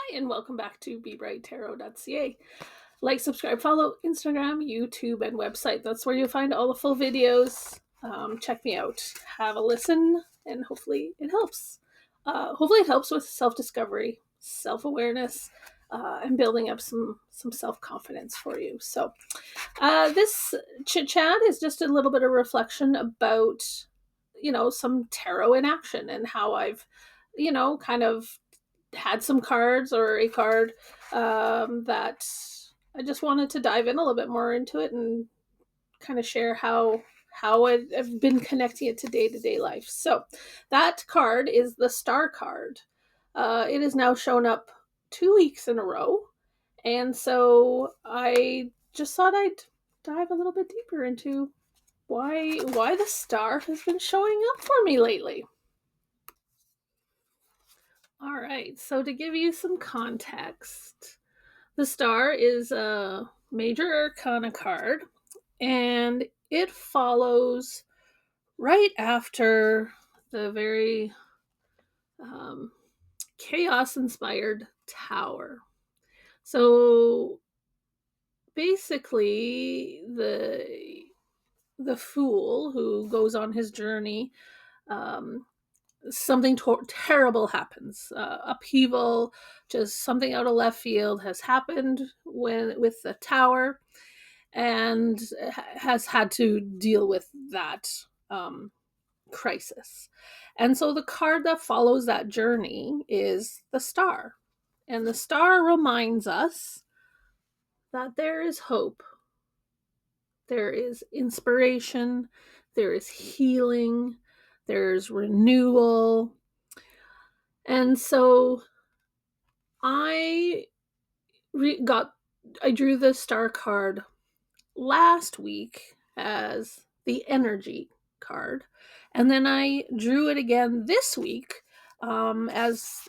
Hi, and welcome back to BeBrightTarot.ca. Like, subscribe, follow Instagram, YouTube, and website. That's where you'll find all the full videos. Check me out. Have a listen, and hopefully it helps. Hopefully it helps with self-discovery, self-awareness, and building up some self-confidence for you. So this chit-chat is just a little bit of reflection about, some tarot in action and how I've, kind of had some cards or a card that I just wanted to dive in a little bit more into it and kind of share how I've been connecting it to day life. So that card is the Star card. It has now shown up 2 weeks in a row, and so I just thought I'd dive a little bit deeper into why the Star has been showing up for me lately. All right, so to give you some context, the Star is a major arcana card, and it follows right after the very chaos inspired Tower. So basically, the fool who goes on his journey, um, something terrible happens. Upheaval, just something out of left field has happened with the Tower, and has had to deal with that crisis. And so the card that follows that journey is the Star. And the Star reminds us that there is hope, there is inspiration, there is healing, there's renewal. And so I re- got I drew the Star card last week as the energy card, and then I drew it again this week as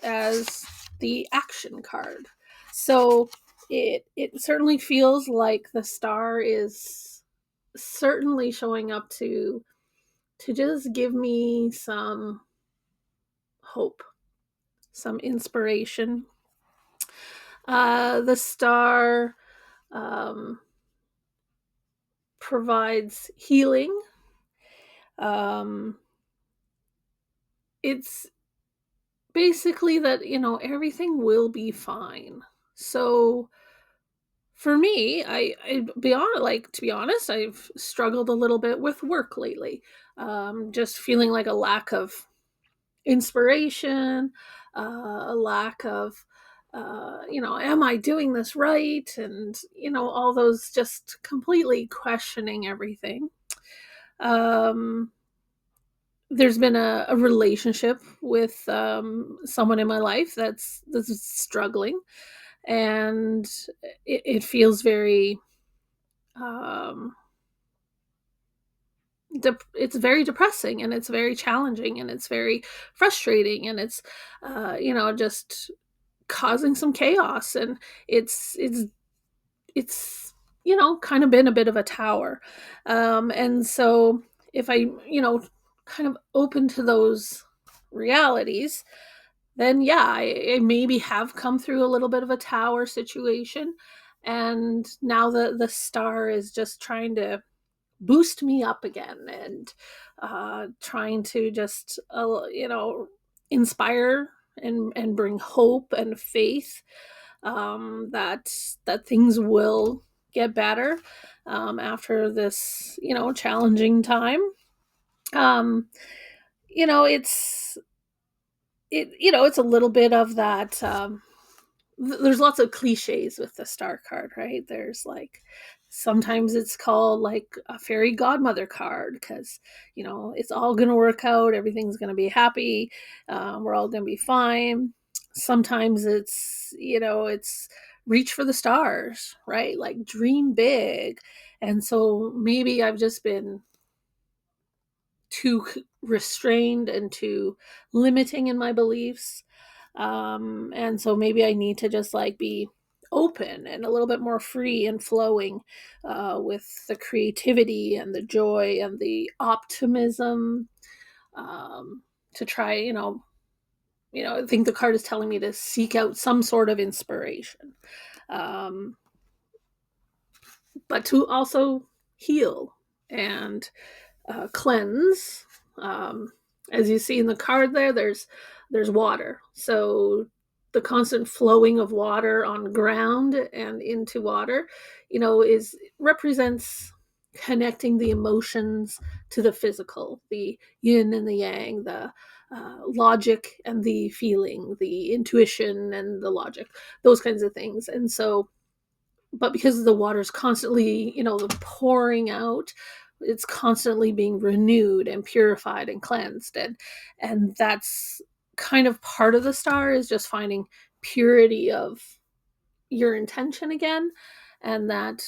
the action card. So it certainly feels like the Star is certainly showing up to just give me some hope, some inspiration. The Star um, provides healing. Um, it's basically that, everything will be fine. So for me, I be on like to be honest, I've struggled a little bit with work lately. Just feeling like a lack of inspiration, a lack of am I doing this right? And all those, just completely questioning everything. Um, there's been a relationship with someone in my life that's struggling, and it feels very um, it's very depressing, and it's very challenging, and it's very frustrating, and it's just causing some chaos, and it's kind of been a bit of a tower. And so if I kind of open to those realities, then yeah, I maybe have come through a little bit of a tower situation, and now the Star is just trying to boost me up again, and trying to just inspire and bring hope and faith, that things will get better after this challenging time. um it's it's a little bit of that. There's lots of cliches with the Star card, right? There's like, sometimes it's called like a fairy godmother card because it's all gonna work out, everything's gonna be happy, we're all gonna be fine. Sometimes it's reach for the stars, right? Like dream big. And so maybe I've just been too restrained and too limiting in my beliefs. And so maybe I need to just like be open and a little bit more free and flowing, with the creativity and the joy and the optimism, to try, I think the card is telling me to seek out some sort of inspiration, um, but to also heal and cleanse. Um, as you see in the card there, there's water. So the constant flowing of water on ground and into water, is represents connecting the emotions to the physical, the yin and the yang, the logic and the feeling, the intuition and the logic, those kinds of things. And so, but because the water's constantly, the pouring out, it's constantly being renewed and purified and cleansed, and that's kind of part of the star, is just finding purity of your intention again, and that,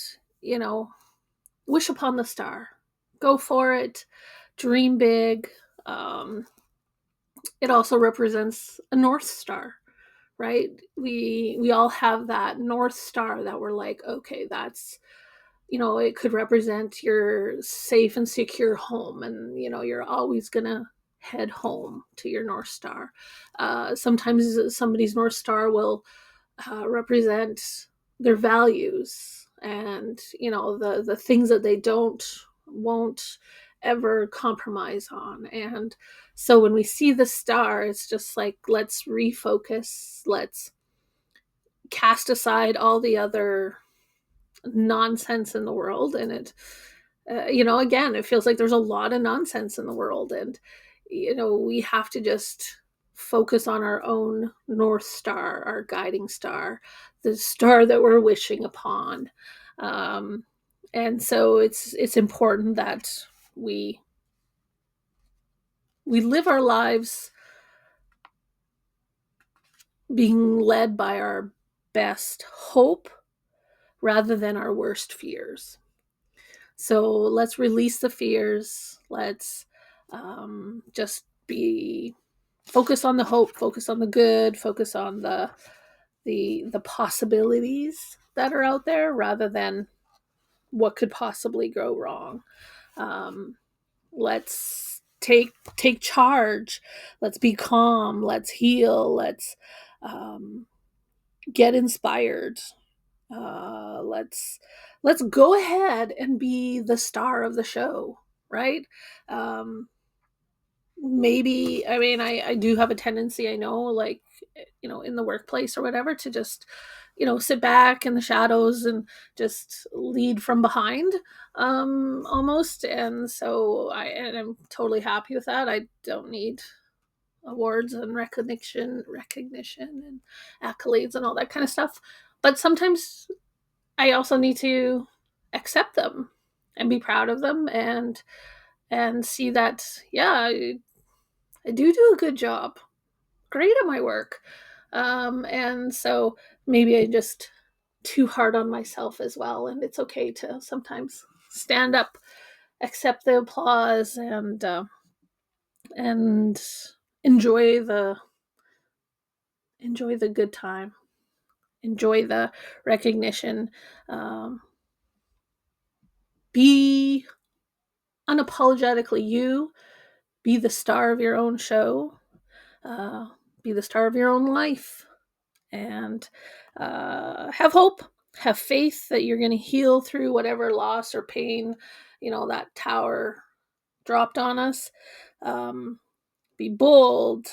wish upon the star, go for it, dream big. um, it also represents a north star, right? We all have that north star that we're like, okay, that's, it could represent your safe and secure home, and you're always gonna head home to your north star. Sometimes somebody's north star will represent their values, and the things that they won't ever compromise on. And so when we see the star, it's just like, let's refocus, let's cast aside all the other nonsense in the world. And again, it feels like there's a lot of nonsense in the world, and we have to just focus on our own north star, our guiding star, the star that we're wishing upon. And so it's important that we live our lives being led by our best hope rather than our worst fears. So let's release the fears. Let's just be focus on the hope, focus on the good, focus on the possibilities that are out there, rather than what could possibly go wrong. Let's take charge. Let's be calm. Let's heal. Let's get inspired. Let's go ahead and be the star of the show, right? um Maybe, I mean, I do have a tendency, I know, like, in the workplace or whatever, to just sit back in the shadows and just lead from behind, almost. And so I'm totally happy with that. I don't need awards and recognition and accolades and all that kind of stuff. But sometimes I also need to accept them and be proud of them, and see that, yeah, I do a good job, great at my work. And so maybe I just too hard on myself as well, and it's okay to sometimes stand up, accept the applause, and enjoy the good time, enjoy the recognition. Be unapologetically you, be the star of your own show, uh, be the star of your own life, and have hope, have faith that you're going to heal through whatever loss or pain, that tower dropped on us. Be bold,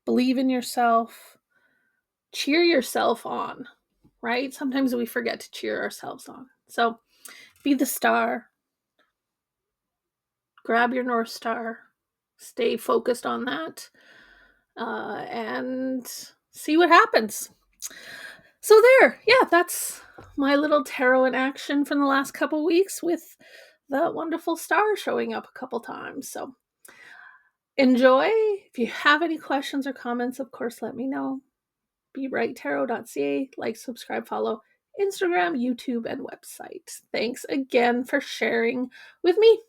believe in yourself, cheer yourself on, right? Sometimes we forget to cheer ourselves on. So be the star, grab your North Star, stay focused on that, and see what happens. So there, yeah, that's my little tarot in action from the last couple weeks, with the wonderful star showing up a couple times. So enjoy. If you have any questions or comments, of course, let me know. BeRightTarot.ca, like, subscribe, follow Instagram, YouTube, and website. Thanks again for sharing with me.